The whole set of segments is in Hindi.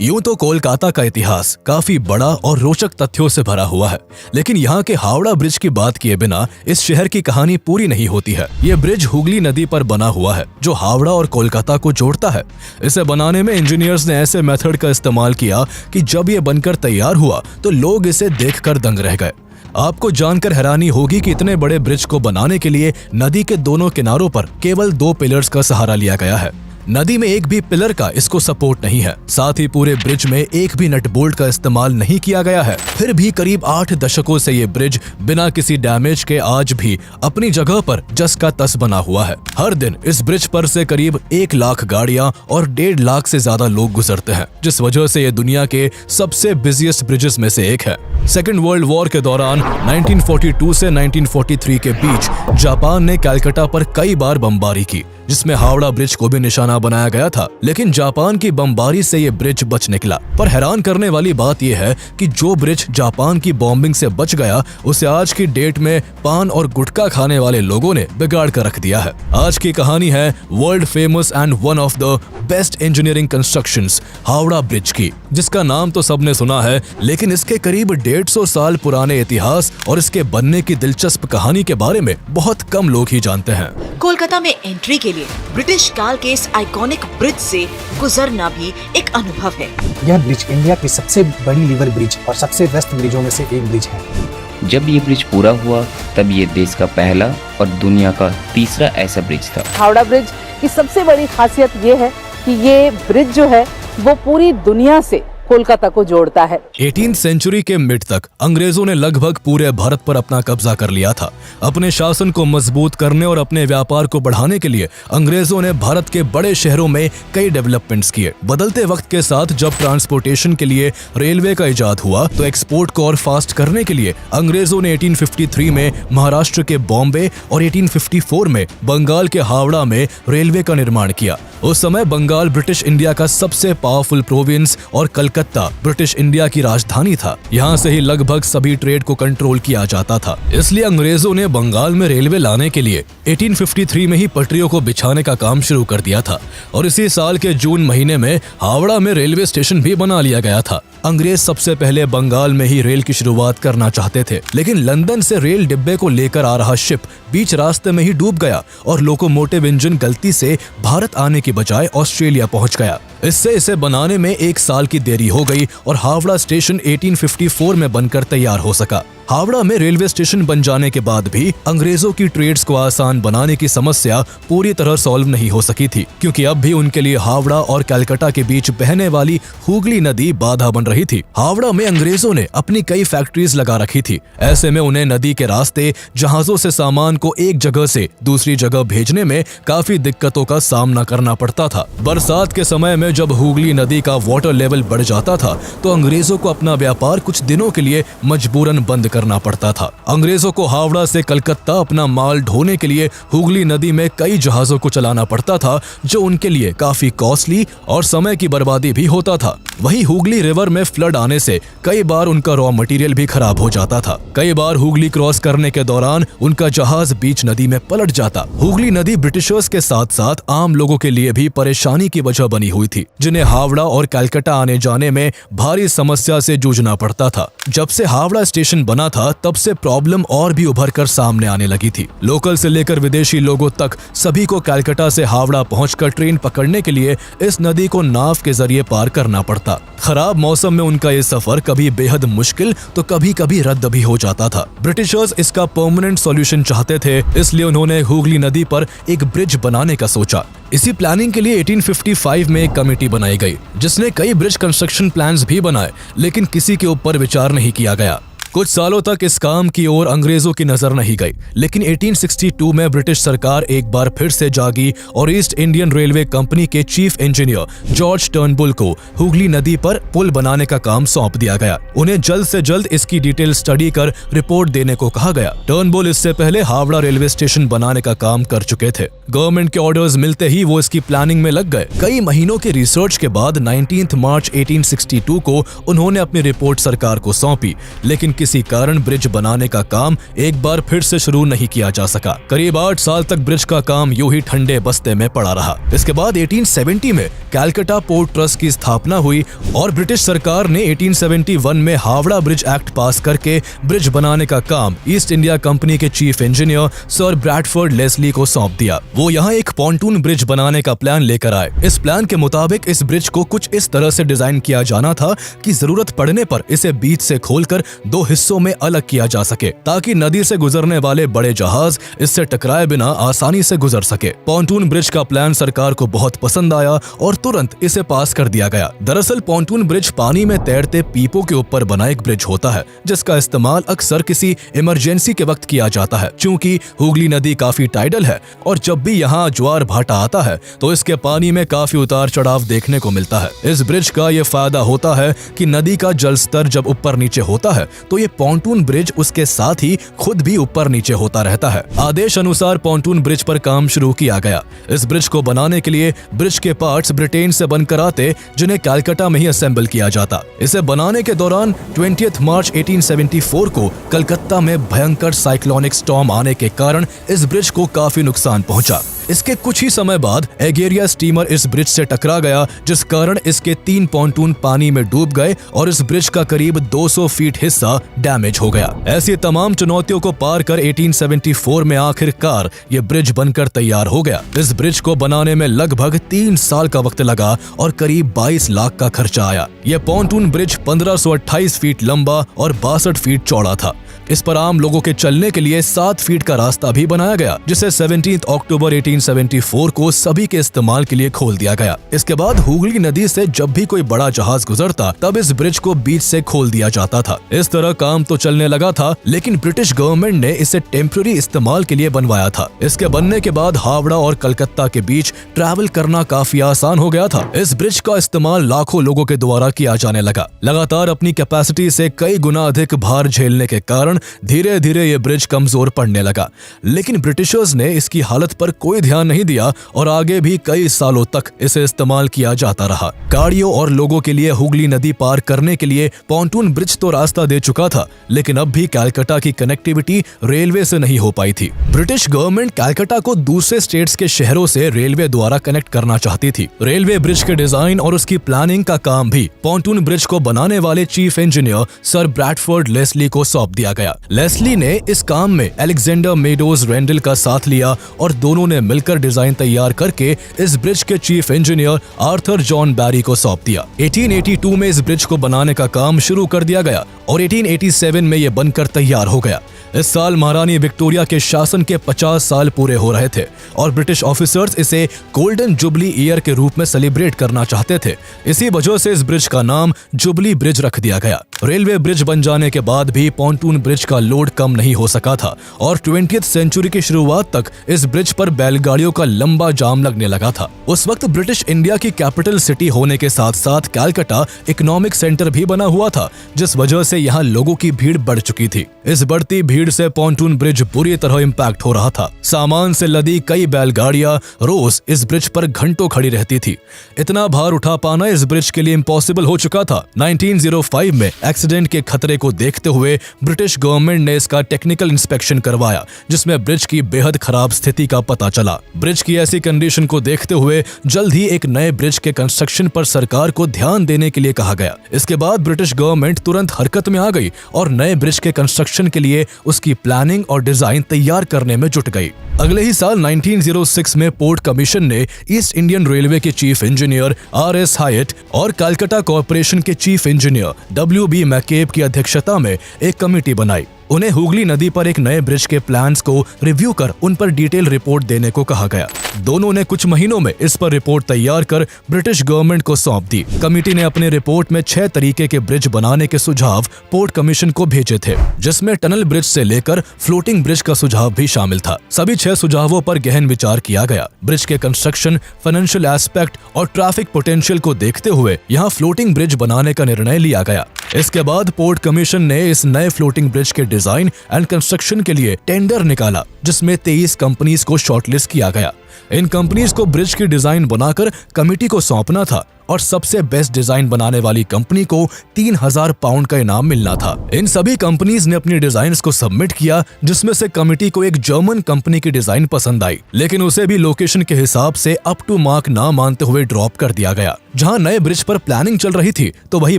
यूं तो कोलकाता का इतिहास काफी बड़ा और रोचक तथ्यों से भरा हुआ है, लेकिन यहाँ के हावड़ा ब्रिज की बात किए बिना इस शहर की कहानी पूरी नहीं होती है। ये ब्रिज हुगली नदी पर बना हुआ है जो हावड़ा और कोलकाता को जोड़ता है। इसे बनाने में इंजीनियर्स ने ऐसे मेथड का इस्तेमाल किया कि जब ये बनकर तैयार हुआ तो लोग इसे देखकर दंग रह गए। आपको जानकर हैरानी होगी कि इतने बड़े ब्रिज को बनाने के लिए नदी के दोनों किनारों पर केवल 2 पिलर्स का सहारा लिया गया है। नदी में एक भी पिलर का इसको सपोर्ट नहीं है। साथ ही पूरे ब्रिज में एक भी नट बोल्ट का इस्तेमाल नहीं किया गया है। फिर भी करीब 8 दशकों से ये ब्रिज बिना किसी डैमेज के आज भी अपनी जगह पर जस का तस बना हुआ है। हर दिन इस ब्रिज पर से करीब 1 लाख गाड़ियां और 1.5 लाख से ज्यादा लोग गुजरते हैं, जिस वजह से ये दुनिया के सबसे बिजिएस्ट ब्रिजेस में से एक है। सेकेंड वर्ल्ड वॉर के दौरान 1942 से 1943 के बीच जापान ने कलकत्ता पर कई बार बमबारी की, जिसमें हावड़ा ब्रिज को भी निशाना बनाया गया था, लेकिन जापान की बमबारी से ये ब्रिज बच निकला। पर हैरान करने वाली बात यह है कि जो ब्रिज जापान की बॉम्बिंग से बच गया, उसे आज की डेट में पान और गुटखा खाने वाले लोगों ने बिगाड़ कर रख दिया है। आज की कहानी है world famous and one of the best engineering constructions Howrah bridge की, जिसका नाम तो सबने सुना है, लेकिन इसके करीब 150 साल पुराने इतिहास और इसके बनने की दिलचस्प कहानी के बारे में बहुत कम लोग ही जानते हैं। कोलकाता में एंट्री के लिए ब्रिटिश काल के इस आइकॉनिक ब्रिज से गुजरना भी एक अनुभव है। यह ब्रिज इंडिया की सबसे बड़ी लीवर ब्रिज और सबसे व्यस्त ब्रिजों में से एक ब्रिज है। जब ये ब्रिज पूरा हुआ तब ये देश का पहला और दुनिया का तीसरा ऐसा ब्रिज था। हावड़ा ब्रिज की सबसे बड़ी खासियत ये है कि ये ब्रिज जो है वो पूरी दुनिया से कोलकाता को जोड़ता है। 18th सेंचुरी के मिड तक अंग्रेजों ने लगभग पूरे भारत पर अपना कब्जा कर लिया था। अपने शासन को मजबूत करने और अपने व्यापार को बढ़ाने के लिए अंग्रेजों ने भारत के बड़े शहरों में कई डेवलपमेंट्स किए। बदलते वक्त के साथ जब ट्रांसपोर्टेशन के लिए रेलवे का इजाद हुआ तो एक्सपोर्ट को और फास्ट करने के लिए अंग्रेजों ने 1853 में महाराष्ट्र के बॉम्बे और 1854 में बंगाल के हावड़ा में रेलवे का निर्माण किया। उस समय बंगाल ब्रिटिश इंडिया का सबसे पावरफुल प्रोविंस और कलकत्ता ब्रिटिश इंडिया की राजधानी था। यहाँ से ही लगभग सभी ट्रेड को कंट्रोल किया जाता था। इसलिए अंग्रेजों ने बंगाल में रेलवे लाने के लिए 1853 में ही पटरियों को बिछाने का काम शुरू कर दिया था और इसी साल के जून महीने में हावड़ा में रेलवे स्टेशन भी बना लिया गया था। अंग्रेज सबसे पहले बंगाल में ही रेल की शुरुआत करना चाहते थे, लेकिन लंदन से रेल डिब्बे को लेकर आ रहा शिप बीच रास्ते में ही डूब गया और लोकोमोटिव इंजन गलती से भारत आने की बजाय ऑस्ट्रेलिया पहुंच गया। इससे इसे बनाने में 1 साल की देरी हो गई और हावड़ा स्टेशन 1854 में बनकर तैयार हो सका। हावड़ा में रेलवे स्टेशन बन जाने के बाद भी अंग्रेजों की ट्रेड्स को आसान बनाने की समस्या पूरी तरह सॉल्व नहीं हो सकी थी, क्योंकि अब भी उनके लिए हावड़ा और कलकत्ता के बीच बहने वाली हुगली नदी बाधा बन रही थी। हावड़ा में अंग्रेजों ने अपनी कई फैक्ट्रीज लगा रखी थी। ऐसे में उन्हें नदी के रास्ते जहाजों से सामान को एक जगह से दूसरी जगह भेजने में काफी दिक्कतों का सामना करना पड़ता था। बरसात के समय में जब हुगली नदी का वाटर लेवल बढ़ जाता था तो अंग्रेजों को अपना व्यापार कुछ दिनों के लिए मजबूरन बंद करना पड़ता था। अंग्रेजों को हावड़ा से कलकत्ता अपना माल ढोने के लिए हुगली नदी में कई जहाजों को चलाना पड़ता था, जो उनके लिए काफी कॉस्टली और समय की बर्बादी भी होता था। वहीं हुगली रिवर में फ्लड आने से कई बार उनका रॉ मटेरियल भी खराब हो जाता था। कई बार हुगली क्रॉस करने के दौरान उनका जहाज बीच नदी में पलट जाता। हुगली नदी ब्रिटिशर्स के साथ साथ आम लोगों के लिए भी परेशानी की वजह बनी हुई थी, जिन्हें हावड़ा और कलकत्ता आने जाने में भारी समस्या से जूझना पड़ता था। जब से हावड़ा स्टेशन बना था तब से प्रॉब्लम और भी उभर कर सामने आने लगी थी। लोकल से लेकर विदेशी लोगों तक सभी को कलकत्ता से हावड़ा पहुंचकर ट्रेन पकड़ने के लिए इस नदी को नाव के जरिए पार करना पड़ता। खराब मौसम में उनका ये सफर कभी बेहद मुश्किल तो कभी कभी रद्द भी हो जाता था। ब्रिटिशर्स इसका परमानेंट सॉल्यूशन चाहते थे, इसलिए उन्होंने हुगली नदी पर एक ब्रिज बनाने का सोचा। इसी प्लानिंग के लिए 1855 में एक कमेटी बनाई गई, जिसने कई ब्रिज कंस्ट्रक्शन प्लान्स भी बनाए, लेकिन किसी के ऊपर विचार नहीं किया गया। कुछ सालों तक इस काम की ओर अंग्रेजों की नजर नहीं गई, लेकिन 1862 में ब्रिटिश सरकार एक बार फिर से जागी और ईस्ट इंडियन रेलवे कंपनी के चीफ इंजीनियर जॉर्ज टर्नबुल को हुगली नदी पर पुल बनाने का काम सौंप दिया गया। उन्हें जल्द से जल्द इसकी डिटेल स्टडी कर रिपोर्ट देने को कहा गया। टर्नबुल इससे पहले हावड़ा रेलवे स्टेशन बनाने का काम कर चुके थे। गवर्नमेंट के ऑर्डर्स मिलते ही वो इसकी प्लानिंग में लग गए। कई महीनों के रिसर्च के बाद 19 मार्च 1862 को उन्होंने अपनी रिपोर्ट सरकार को सौंपी, लेकिन किसी कारण ब्रिज बनाने का काम एक बार फिर से शुरू नहीं किया जा सका। करीब 8 साल तक ब्रिज का काम यूं ही ठंडे बस्ते में पड़ा रहा। इसके बाद 1870 में कैलकाटा पोर्ट ट्रस्ट की स्थापना हुई और ब्रिटिश सरकार ने 1871 में हावड़ा ब्रिज एक्ट पास करके ब्रिज बनाने का काम ईस्ट इंडिया कंपनी के chief engineer Sir Bradford Leslie को सौंप दिया। वो यहाँ एक पॉन्टून ब्रिज बनाने का प्लान लेकर आए। इस प्लान के मुताबिक इस ब्रिज को कुछ इस तरह से डिजाइन किया जाना था कि जरूरत पड़ने पर इसे बीच से खोलकर 2 हिस्सों में अलग किया जा सके, ताकि नदी से गुजरने वाले बड़े जहाज इससे टकराए बिना आसानी से गुजर सके। पॉन्टून ब्रिज का प्लान सरकार को बहुत पसंद आया और तुरंत इसे पास कर दिया गया। दरअसल पॉन्टून ब्रिज पानी में तैरते पीपों के ऊपर बना एक ब्रिज होता है, जिसका इस्तेमाल अक्सर किसी इमरजेंसी के वक्त किया जाता है। चूंकि हुगली नदी काफी टाइडल है और जब भी यहाँ ज्वार भाटा आता है तो इसके पानी में काफी उतार चढ़ाव देखने को मिलता है। इस ब्रिज का ये फायदा होता है कि नदी का जल स्तर जब ऊपर नीचे होता है तो ये पॉन्टून ब्रिज उसके साथ ही खुद भी ऊपर नीचे होता रहता है। आदेश अनुसार पॉन्टून ब्रिज पर काम शुरू किया गया। इस ब्रिज को बनाने के लिए ब्रिज के पार्ट्स ब्रिटेन से बनकर आते, जिन्हें कलकत्ता में ही असेंबल किया जाता। इसे बनाने के दौरान 20 मार्च 1874 को कलकत्ता में भयंकर साइक्लोनिक स्टॉर्म आने के कारण इस ब्रिज को काफी नुकसान पहुंचा। इसके कुछ ही समय बाद एगेरिया स्टीमर इस ब्रिज से टकरा गया, जिस कारण इसके 3 पॉन्टून पानी में डूब गए और इस ब्रिज का करीब 200 फीट हिस्सा डैमेज हो गया। ऐसी तमाम चुनौतियों को पार कर 1874 में आखिरकार ये ब्रिज बनकर तैयार हो गया। इस ब्रिज को बनाने में लगभग 3 साल का वक्त लगा और करीब 22 लाख का खर्चा आया। यह पॉन्टून ब्रिज 1528 फीट लंबा और 62 फीट चौड़ा था। इस पर आम लोगों के चलने के लिए 7 फीट का रास्ता भी बनाया गया, जिसे 17 अक्टूबर 1874 को सभी के इस्तेमाल के लिए खोल दिया गया। इसके बाद हुगली नदी से जब भी कोई बड़ा जहाज गुजरता तब इस ब्रिज को बीच से खोल दिया जाता था। इस तरह काम तो चलने लगा था, लेकिन ब्रिटिश गवर्नमेंट ने इसे टेम्पररी इस्तेमाल के लिए बनवाया था। इसके बनने के बाद हावड़ा और कलकत्ता के बीच ट्रैवल करना काफी आसान हो गया था। इस ब्रिज का इस्तेमाल लाखों लोगों के द्वारा किया जाने लगा। लगातार अपनी कैपेसिटी से कई गुना अधिक भार झेलने के कारण धीरे धीरे ये ब्रिज कमजोर पड़ने लगा, लेकिन ब्रिटिशर्स ने इसकी हालत पर कोई ध्यान नहीं दिया और आगे भी कई सालों तक इसे इस्तेमाल किया जाता रहा। गाड़ियों और लोगों के लिए हुगली नदी पार करने के लिए पॉन्टून ब्रिज तो रास्ता दे चुका था, लेकिन अब भी कलकत्ता की कनेक्टिविटी रेलवे से नहीं हो पाई थी। ब्रिटिश गवर्नमेंट कलकत्ता को दूसरे स्टेट्स के शहरों से रेलवे द्वारा कनेक्ट करना चाहती थी। रेलवे ब्रिज के डिजाइन और उसकी प्लानिंग का काम भी पॉन्टून ब्रिज को बनाने वाले chief engineer Sir Bradford Leslie को सौंप दिया गया। लेस्ली ने इस काम में अलेक्जेंडर मेडोज रेंडल का साथ लिया और दोनों ने मिलकर डिजाइन तैयार करके इस ब्रिज के चीफ इंजीनियर आर्थर जॉन बैरी को सौंप दिया। 1882 में इस ब्रिज को बनाने का काम शुरू कर दिया गया और 1887 में यह बनकर तैयार हो गया। इस साल महारानी विक्टोरिया के शासन के 50 साल पूरे हो रहे थे और ब्रिटिश ऑफिसर्स इसे गोल्डन जुबली ईयर के रूप में सेलिब्रेट करना चाहते थे। इसी वजह से इस ब्रिज का नाम जुबली ब्रिज रख दिया गया। रेलवे ब्रिज बन जाने के बाद भी पॉन्टून ब्रिज का लोड कम नहीं हो सका था और 20th सेंचुरी की शुरुआत तक इस ब्रिज पर बैलगाड़ियों का लंबा जाम लगने लगा था। उस वक्त ब्रिटिश इंडिया की कैपिटल सिटी होने के साथ साथ कलकत्ता इकोनॉमिक सेंटर भी बना हुआ था, जिस वजह से यहाँ लोगों की भीड़ बढ़ चुकी थी। इस बढ़ती भीड़ से पॉन्टून ब्रिज बुरी तरह इम्पैक्ट हो रहा था। सामान से लदी कई बैलगाड़ियां रोज इस ब्रिज पर घंटों खड़ी रहती थी। इतना भार उठा पाना इस ब्रिज के लिए इम्पॉसिबल हो चुका था। 1905 में एक्सीडेंट के खतरे को देखते हुए ब्रिटिश गवर्नमेंट ने इसका टेक्निकल इंस्पेक्शन करवाया, जिसमें ब्रिज की बेहद खराब स्थिति का पता चला। ब्रिज की ऐसी कंडीशन को देखते हुए जल्द ही एक नए ब्रिज के कंस्ट्रक्शन पर सरकार को ध्यान देने के लिए कहा गया। इसके बाद ब्रिटिश गवर्नमेंट तुरंत हरकत में आ गई और नए ब्रिज के कंस्ट्रक्शन के लिए उसकी प्लानिंग और डिजाइन तैयार करने में जुट गई। अगले ही साल 1906 में पोर्ट कमीशन ने ईस्ट इंडियन रेलवे के चीफ इंजीनियर R.S. हायट और कलकत्ता कॉर्पोरेशन के चीफ इंजीनियर W.B. मैकेब की अध्यक्षता में एक कमेटी बनाई। उन्हें हुगली नदी पर एक नए ब्रिज के प्लान्स को रिव्यू कर उन पर डिटेल रिपोर्ट देने को कहा गया। दोनों ने कुछ महीनों में इस पर रिपोर्ट तैयार कर ब्रिटिश गवर्नमेंट को सौंप दी। कमेटी ने अपने रिपोर्ट में 6 तरीके के ब्रिज बनाने के सुझाव पोर्ट कमीशन को भेजे थे, जिसमें टनल ब्रिज से लेकर फ्लोटिंग ब्रिज का सुझाव भी शामिल था। सभी 6 सुझावों पर गहन विचार किया गया। ब्रिज के कंस्ट्रक्शन, फाइनेंशियल एस्पेक्ट और ट्रैफिक पोटेंशियल को देखते हुए यहाँ फ्लोटिंग ब्रिज बनाने का निर्णय लिया गया। इसके बाद पोर्ट कमीशन ने इस नए फ्लोटिंग ब्रिज के डिजाइन एंड कंस्ट्रक्शन के लिए टेंडर निकाला, जिसमें 23 कंपनीज को शॉर्टलिस्ट किया गया। इन कंपनीज को ब्रिज की डिजाइन बनाकर कमेटी को सौंपना था और सबसे बेस्ट डिजाइन बनाने वाली कंपनी को 3000 पाउंड का इनाम मिलना था। इन सभी कंपनीज ने अपनी डिजाइन्स को सबमिट किया, जिसमें से कमेटी को एक जर्मन कंपनी की डिजाइन पसंद आई, लेकिन उसे भी लोकेशन के हिसाब से अप टू मार्क ना मानते हुए ड्रॉप कर दिया गया। जहां नए ब्रिज पर प्लानिंग चल रही थी, तो वही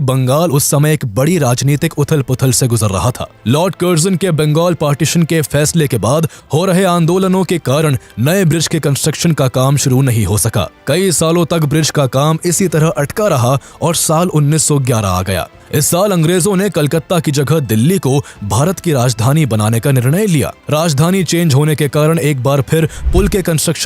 बंगाल उस समय एक बड़ी राजनीतिक उथल पुथल से गुजर रहा था। लॉर्ड कर्जन के बंगाल पार्टीशन के फैसले के बाद हो रहे आंदोलनों के कारण नए ब्रिज के कंस्ट्रक्शन का काम शुरू नहीं हो सका। कई सालों तक ब्रिज का काम इसी तरह अटका रहा और साल 1911 आ गया। इस साल अंग्रेजों ने कलकत्ता की जगह दिल्ली को भारत की राजधानी बनाने का निर्णय लिया। राजधानी चेंज होने के कारण एक बार फिर पुल के कंस्ट्रक्शन